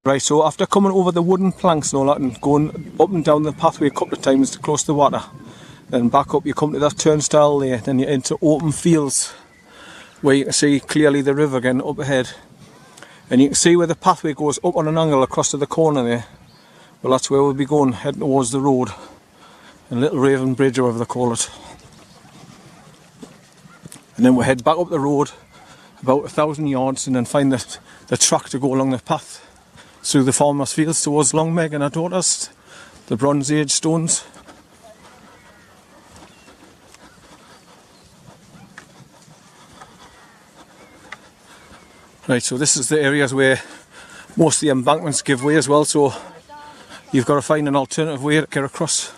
Right, so after coming over the wooden planks and all that and going up and down the pathway a couple of times to close the water, then back up you come to that turnstile there, then you're into open fields where you can see clearly the river again up ahead. And you can see where the pathway goes up on an angle across to the corner there. Well, that's where we'll be going, heading towards the road. And Little Raven Bridge, or whatever they call it. And then we'll head back up the road about 1,000 yards and then find the track to go along the path through the farmers' fields towards Long Meg and her daughters, the Bronze Age stones. Right, so this is the areas where most of the embankments give way as well, so you've got to find an alternative way to get across.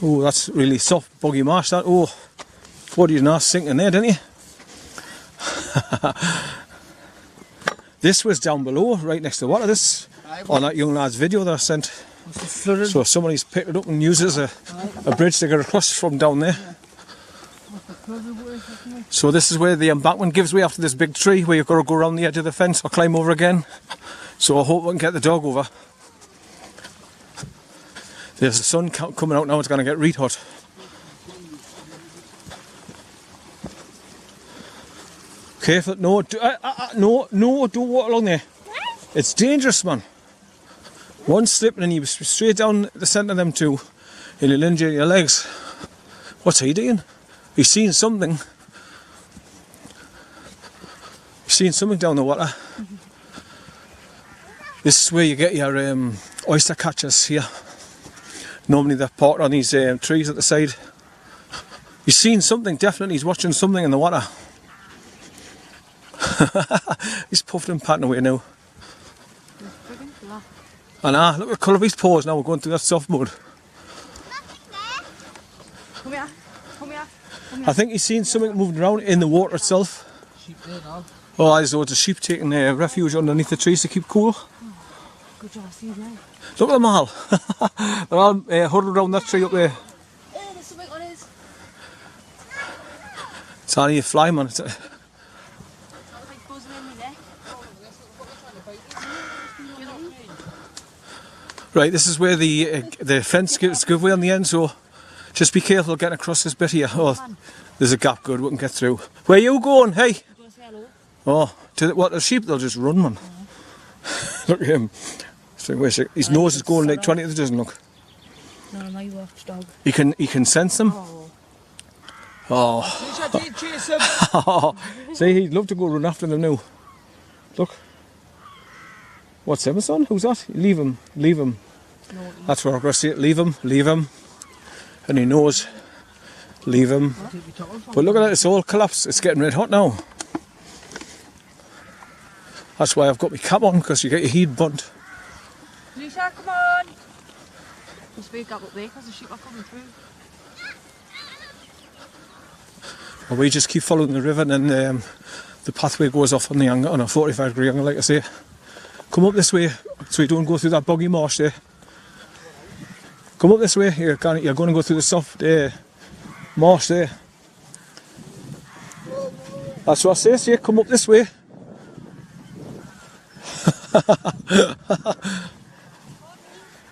Oh, that's really soft, boggy marsh that. Oh, what you nice sinking there, didn't you? This was down below, right next to the water, this, on that young lad's video that I sent. So somebody's picked it up and used it as a bridge to get across from down there. So this is where the embankment gives way after this big tree, where you've got to go around the edge of the fence or climb over again. So I hope we can get the dog over. There's the sun coming out now, it's going to get reet hot. Careful, no, no, don't walk along there. It's dangerous, man. One slip and you straight down the centre of them two, and you'll injure your legs. What's he doing? He's seen something. He's seen something down the water. This is where you get your oyster catchers here. Normally they're parked on these trees at the side. He's seen something, definitely. He's watching something in the water. He's puffed and patting away now. And look at the colour of his paws now. We're going through that soft mud. Come here, come here. I think he's seen something moving around in the water itself. Sheep there now. Oh, there's loads of sheep taking refuge underneath the trees to keep cool. Good job, see you now. Look at them all. They're all huddled around that tree up there. There's something on his. It's only a fly, man. Right, this is where the fence gives way on the end, so just be careful getting across this bit here. Oh, there's a gap, good, we can get through. Where are you going, hey? Oh, the sheep, they'll just run, man. Look at him. So his nose is going like 20, it doesn't look. No, no, you watch dog. He can sense them. Oh. Oh. See, he'd love to go run after them now. Look. What's him, son? Who's that? Leave him, leave him. No, that's what I'm going to say. Leave him. And he knows. Leave him. But look at that, it's all collapsed. It's getting red hot now. That's why I've got my cap on, because you get your heat burnt. Lisa, come on! Must be a gap up there because the sheep are coming through. Well, we just keep following the river, and then the pathway goes off on the angle, on a 45-degree angle, like I say. Come up this way, so you don't go through that boggy marsh there. Come up this way, you're going to go through the soft marsh there. That's what I say, so you come up this way.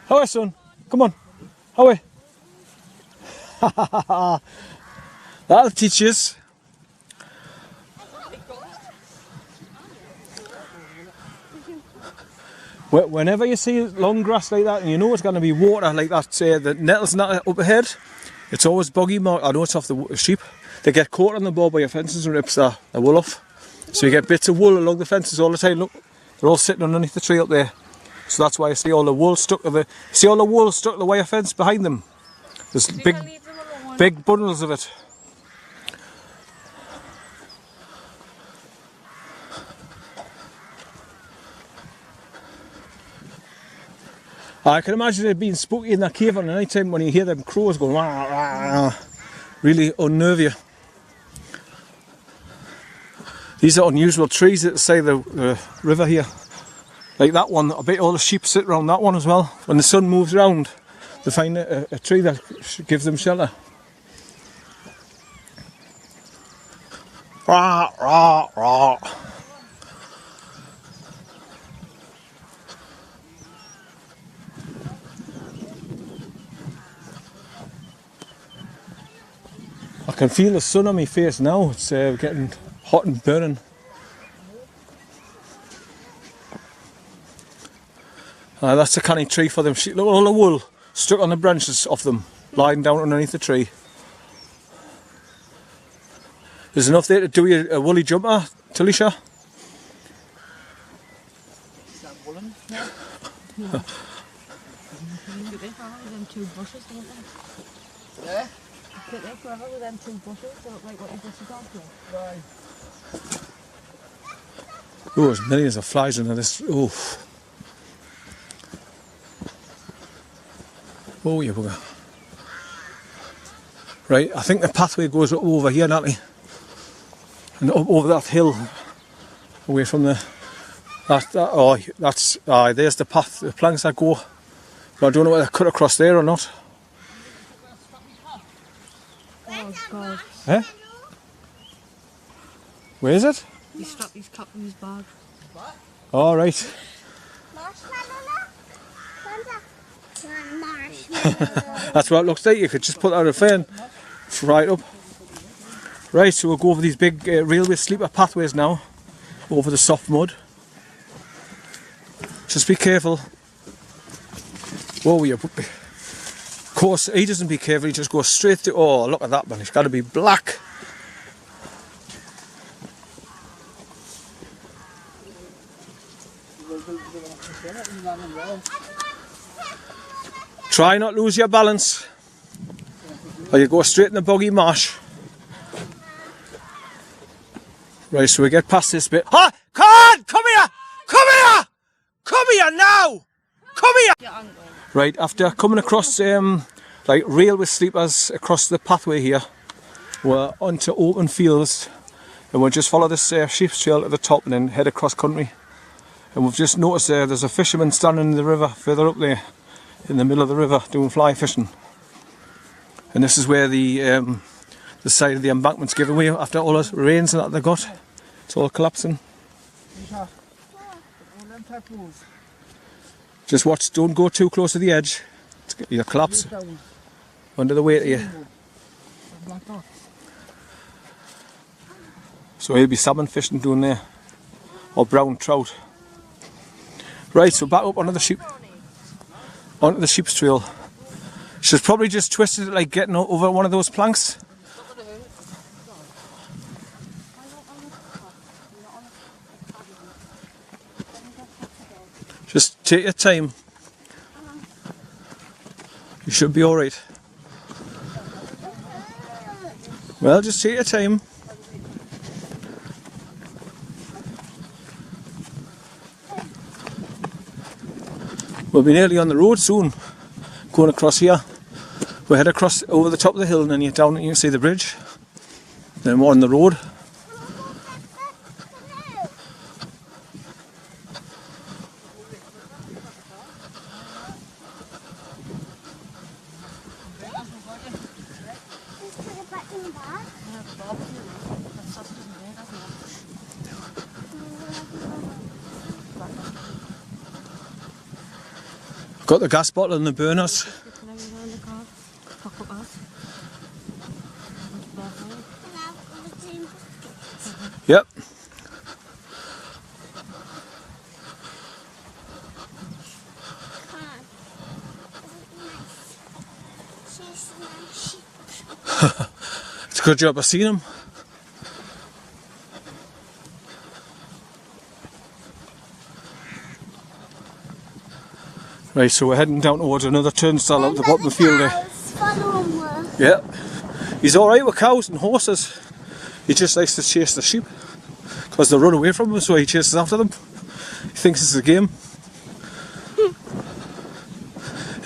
How are you, son? Come on. How are you? That'll teach us. Whenever you see long grass like that and you know it's going to be water like that, the nettles and that up ahead, it's always boggy. I know it's off the sheep. They get caught on the board by your fences and rips the wool off. So you get bits of wool along the fences all the time. Look, they're all sitting underneath the tree up there. So that's why you see all the wool stuck to the wire fence behind them. There's big bundles of it. I can imagine it being spooky in that cave on the night time when you hear them crows going rah, rah, rah. Really unnerve you. These are unusual trees at the side of the river here. Like that one, I bet all the sheep sit around that one as well. When the sun moves around, they find a tree that gives them shelter. Rah, rah, rah. I can feel the sun on my face now. It's getting hot and burning. That's a canny tree for them. Look at all the wool stuck on the branches of them, lying down underneath the tree. There's enough there to do you a woolly jumper, Talisha? Is that woolen? No. No. Get there forever with them two bushes, don't they? Yeah? Get there forever with them two bushes, they look like what your bushes are for. Right. Oh, there's millions of flies in this. Oh. Oh, you bugger. Right, I think the pathway goes up over here, Natalie. And up over that hill. Away from the... there's the path, the planks that go. But I don't know whether they're cut across there or not. Oh, God. Eh? Where is it? He strapped his cup in his bag. What? All right. That's what it looks like. You could just put out a fan right up. Right, so we'll go over these big railway sleeper pathways now, over the soft mud. Just be careful. Whoa, you. Of course, he doesn't be careful. He just goes straight to. Oh, look at that man! It's got to be black. Try not lose your balance, or you go straight in the boggy marsh. Right, so we get past this bit. Ah! Come on! Come here! Come here! Come here now! Come here! Right, after coming across like railway sleepers across the pathway here, we're onto open fields, and we'll just follow this sheep's trail at the top and then head across country. And we've just noticed there's a fisherman standing in the river further up there, in the middle of the river, doing fly fishing. And this is where the side of the embankment's given away after all the rains that they got. It's all collapsing. Just watch, don't go too close to the edge. You'll collapse under the weight of you. So he'll be salmon fishing down there, or brown trout. Right, so back up onto the sheep's trail. She's probably just twisted it like getting over one of those planks. Just take your time. You should be alright. Well, just take your time. We'll be nearly on the road soon. Going across here. We'll head across over the top of the hill and then you're down and you can see the bridge. Then we're on the road. Got the gas bottle and the burners. Yep. It's a good job I've seen him. Right, so we're heading down towards another turnstile at the bottom of the field there. Yeah. He's alright with cows and horses. He just likes to chase the sheep because they run away from him, so he chases after them. He thinks it's a game.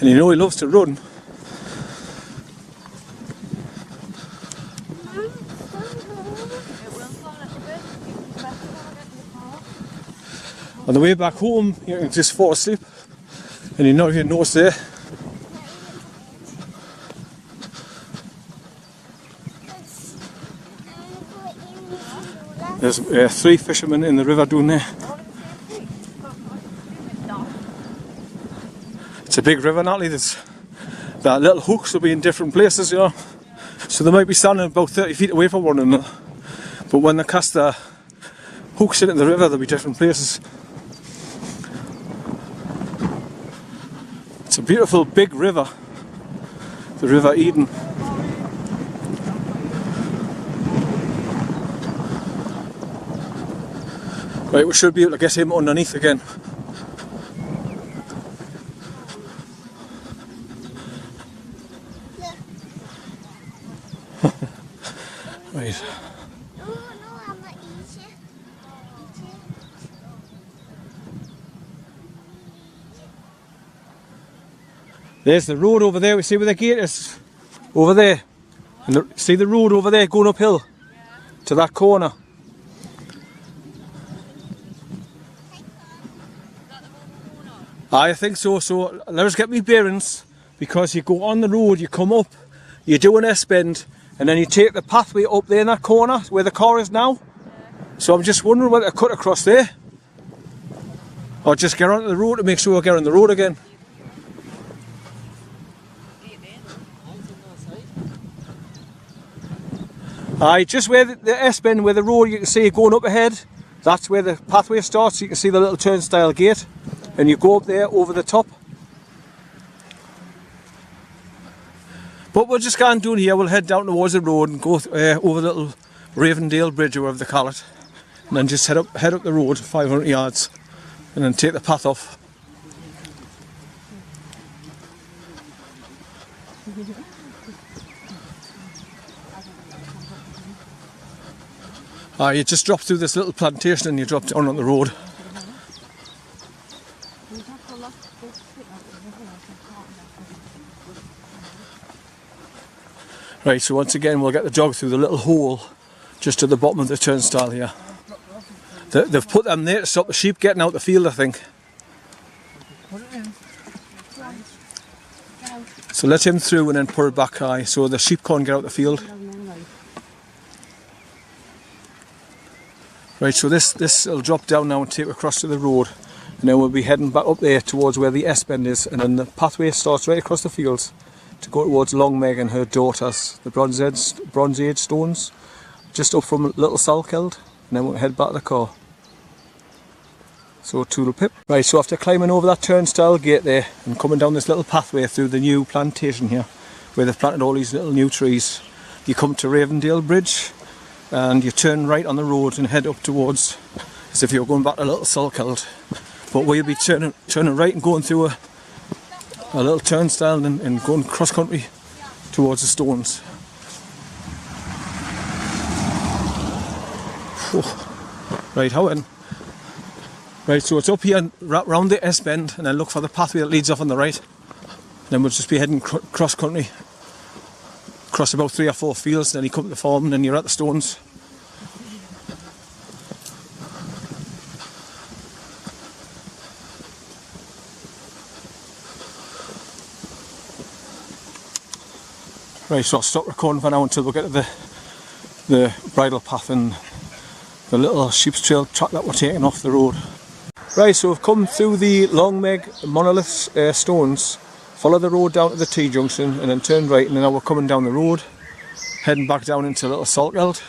And you know he loves to run. On the way back home, you can just fall asleep and you know your nose there. There's 3 fishermen in the river down there. It's a big river, Natalie. There's the little hooks will be in different places, you know. So they might be standing about 30 feet away from one another. But when they cast the hooks into the river, there'll be different places. It's a beautiful big river, the River Eden. Right, we should be able to get him underneath again. Right. There's the road over there. We see where the gate is. Over there. And see the road over there going uphill to that corner. I think so. So let us get me bearings, because you go on the road, you come up, you do an S-bend, and then you take the pathway up there in that corner where the car is now. So I'm just wondering whether to cut across there or just get onto the road to make sure we get on the road again. Aye, just where the S-bend, where the road you can see going up ahead, that's where the pathway starts. You can see the little turnstile gate, and you go up there over the top. But we'll just go on down here. We'll head down towards the road and go over the little Ravendale Bridge, or whatever they call it, and then just head up the road 500 yards and then take the path off. You just drop through this little plantation and you drop down on the road. Right, so once again we'll get the dog through the little hole just at the bottom of the turnstile here. They've put them there to stop the sheep getting out the field, I think. So let him through and then put it back high so the sheep can't get out the field. Right, so this will drop down now and take across to the road, and then we'll be heading back up there towards where the S-bend is, and then the pathway starts right across the fields to go towards Long Meg and her daughters, the Bronze Age stones, just up from Little Salkeld, and then we'll head back to the car. So toodle pip. Right, so after climbing over that turnstile gate there and coming down this little pathway through the new plantation here, where they've planted all these little new trees, you come to Ravendale Bridge, and you turn right on the road and head up towards, as if you're going back to Little Salkeld. But we'll be turning right and going through a little turnstile and going cross country towards the stones. Right, how in? Right, so it's up here round the S-bend, and then look for the pathway that leads off on the right. Then we'll just be heading cross country, cross about 3 or 4 fields, then you come to the farm and then you're at the stones. Right, so I'll stop recording for now until we get to the bridle path and the little sheep's trail track that we're taking off the road. Right, so we've come through the Long Meg monolith stones, follow the road down to the T-junction and then turn right, and then now we're coming down the road, heading back down into Little Salkeld.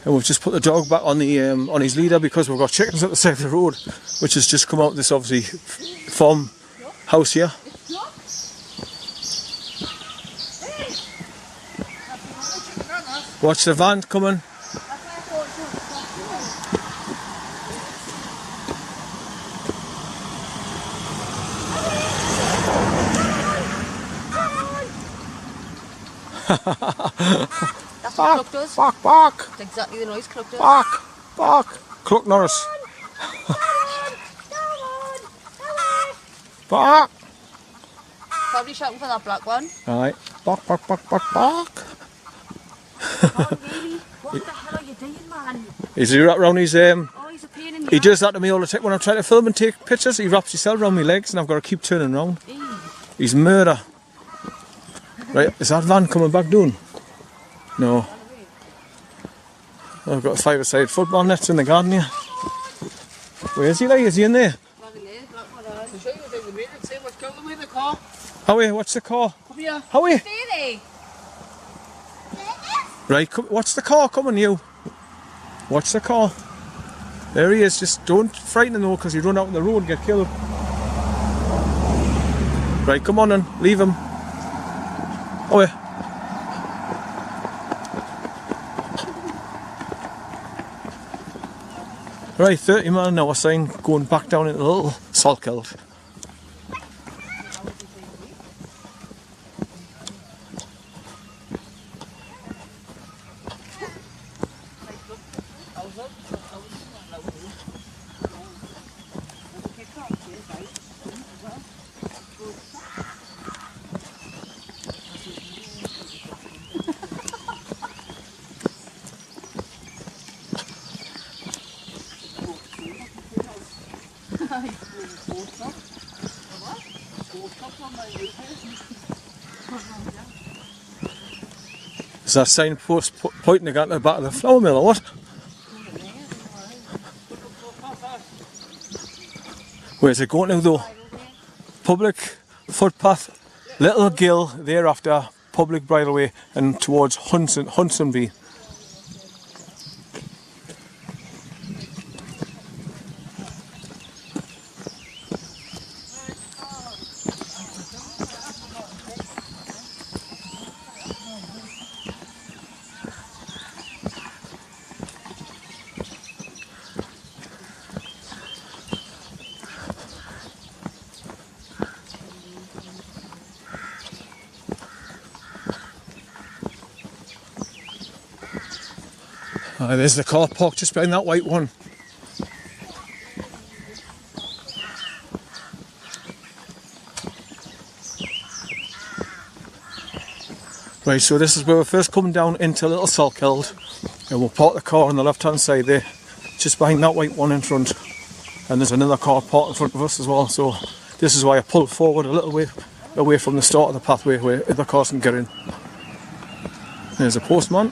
And we've just put the dog back on the on his leader because we've got chickens at the side of the road, which has just come out of this obviously farm house here. Watch the van coming. That's what Cluck does. Bark, bark. That's exactly the noise Cluck does. Bark, bark. Cluck Norris. Bark. Probably shouting for that black one. Alright. Bark, bark, bark, bark, bark. Oh, really? What the hell are you doing, man? Is he wrapped around his Oh, he's a pain in the he does that to me all the time when I'm trying to film and take pictures. He wraps himself around my legs and I've got to keep turning round. He's murder. Right, is that van coming back down? No. I've got a 5-a-side football nets in the garden here. Where is he, like? Is he in there? Howie, what's the car? Come here. Howie! Steady. Right, come, what's the car coming, you? Watch the car. There he is, just don't frighten him though, because you run out on the road and get killed. Right, come on then, leave him. Howie. Right, 30 mile an hour sign going back down into the little SALKELD. Is that signpost pointing again to the back of the flour mill or what? Where's it going to though? Public footpath, Little Gill, thereafter public bridleway and towards Hunsonby. There's the car park just behind that white one. Right, so this is where we're first coming down into Little SALKELD, and we'll park the car on the left hand side there, just behind that white one in front. And there's another car parked in front of us as well, so this is why I pulled forward a little way away from the start of the pathway where other cars can get in. There's a postman.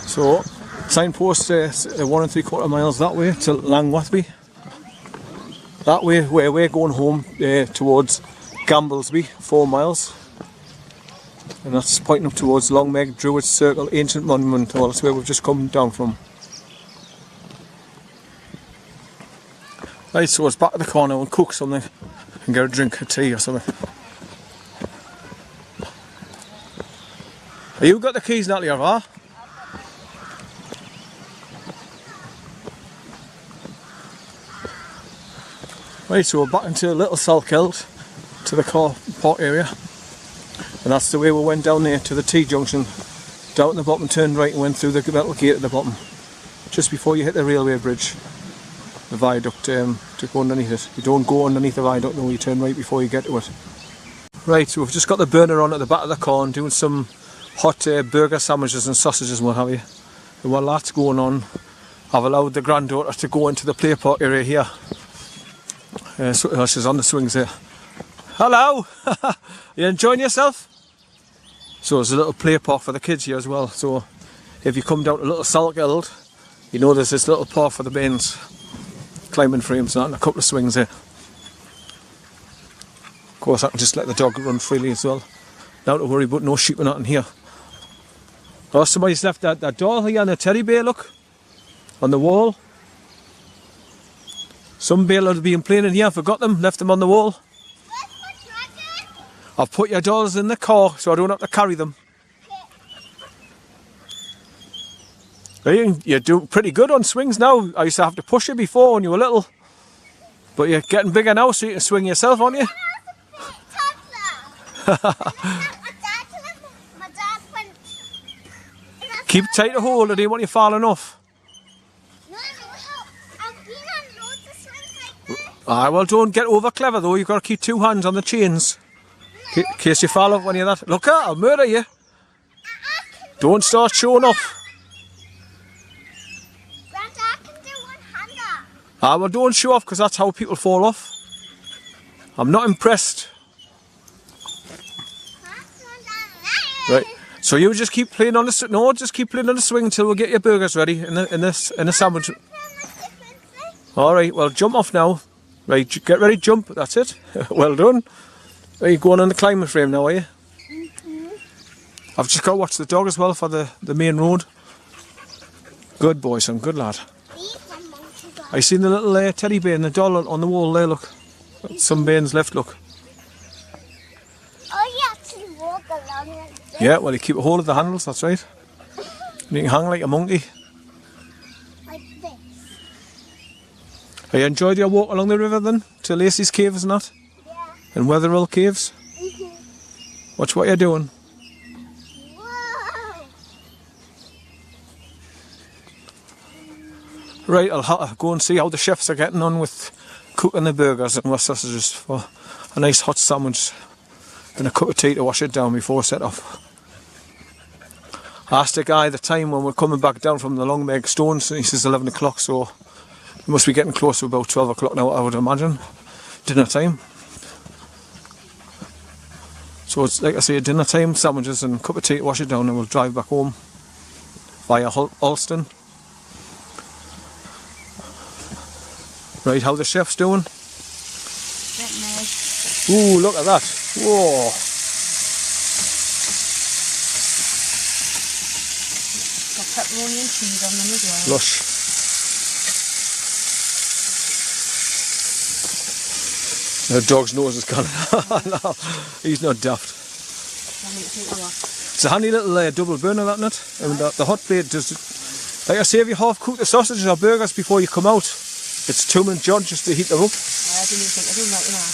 So, signpost 1 3/4 miles that way to Langwathby. That way where we're going home towards Gamblesby, 4 miles. And that's pointing up towards Longmeg, Druid Circle, Ancient Monument. Well, that's where we've just come down from. Right, so it's back to the corner and cook something and get a drink of tea or something. Have you got the keys, Natalie, or what? Right, so we're back into Little SALKELD, to the car park area, and that's the way we went down there to the T-junction, down at the bottom, turned right and went through the metal gate at the bottom, just before you hit the railway bridge, the viaduct to go underneath it. You don't go underneath the viaduct, no, you turn right before you get to it. Right, so we've just got the burner on at the back of the car and doing some hot burger sandwiches and sausages and what have you. And while that's going on, I've allowed the granddaughter to go into the play park area here. So she's on the swings here. Hello! You enjoying yourself? So there's a little play park for the kids here as well. So if you come down to Little SALKELD, you know there's this little park for the bairns, climbing frames and a couple of swings here. Of course I can just let the dog run freely as well. Not to worry about no sheep or nothing here. Oh, somebody's left that doll here and a teddy bear, look, on the wall. Some bail have been playing in here, forgot them, left them on the wall. I've put your dolls in the car so I don't have to carry them. You're doing pretty good on swings now. I used to have to push you before when you were little. But you're getting bigger now so you can swing yourself, aren't you? Keep tight to hold, I don't want you falling off. Ah, well, don't get over clever though, you've got to keep 2 hands on the chains. In case you fall off when you're that. Look out, I'll murder you. Don't start showing off. I can do one-hander. Ah, well, don't show off because that's how people fall off. I'm not impressed. Right. So you just keep playing on the no, just keep playing on the swing until we get your burgers ready in the sandwich. All right. Well, jump off now. Right. Get ready. Jump. That's it. Well done. Are you going on the climbing frame now? Are you? I've just got to watch the dog as well for the main road. Good boy, son. Good lad. I seen the little teddy bear and the doll on the wall there. Look. Some bairns left. Look. Oh, you actually walk along like this. Yeah, well, you keep a hold of the handles, that's right. And you can hang like a monkey. Like this. Have you enjoyed your walk along the river then? To LACEYS caves and that? Yeah. And Wetherill caves? Watch what you're doing. Whoa. Right, I'll go and see how the chefs are getting on with cooking the burgers and West sausages for a nice hot sandwich and a cup of tea to wash it down before set off. I asked the guy the time when we're coming back down from the Longmeg Stones, and he says 11 o'clock, so we must be getting close to about 12 o'clock now, I would imagine. Dinner time. So it's like I say, dinner time, sandwiches and a cup of tea to wash it down, and we'll drive back home via Alston. Right, how the chef's doing? Ooh, look at that. Whoa. Got pepperoni and cheese on them as well. Lush. The dog's nose is gone. No, he's not daft. It's a handy little double burner, that nut. And the hot plate does, like I say, if you half cook the sausages or burgers before you come out, it's 2 minute job just to heat them up. I didn't even think of doing that, you know.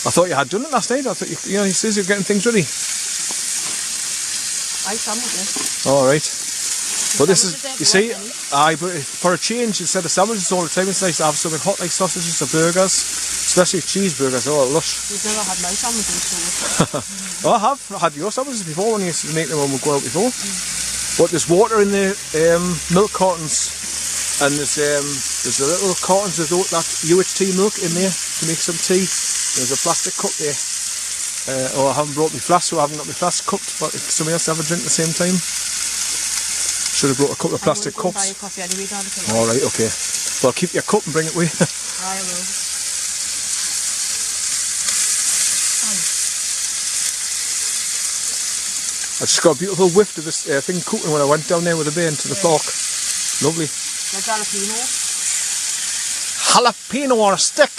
I thought you had done it last night. I thought you know, he says you're getting things ready. I sandwiches. All right. But this is, you see, but for a change, instead of sandwiches all the time, it's nice to have something hot like sausages or burgers, especially cheeseburgers. Oh, lush. You've never had my sandwiches, so. Oh, I have had your sandwiches before when you used to make them when we go out before. But there's water in the milk cartons, and there's a little cartons of that UHT milk in there to make some tea. There's a plastic cup there. I haven't brought my flask, so I haven't got my flask cupped, but if somebody else have a drink at the same time. Should have brought a couple of plastic cups. Buy your coffee anyway, darling. Alright, okay. Well, keep your cup and bring it with you. I will. I just got a beautiful whiff of this thing cooking when I went down there with the bear into the park. Lovely. Jalapeno. Jalapeno on a stick.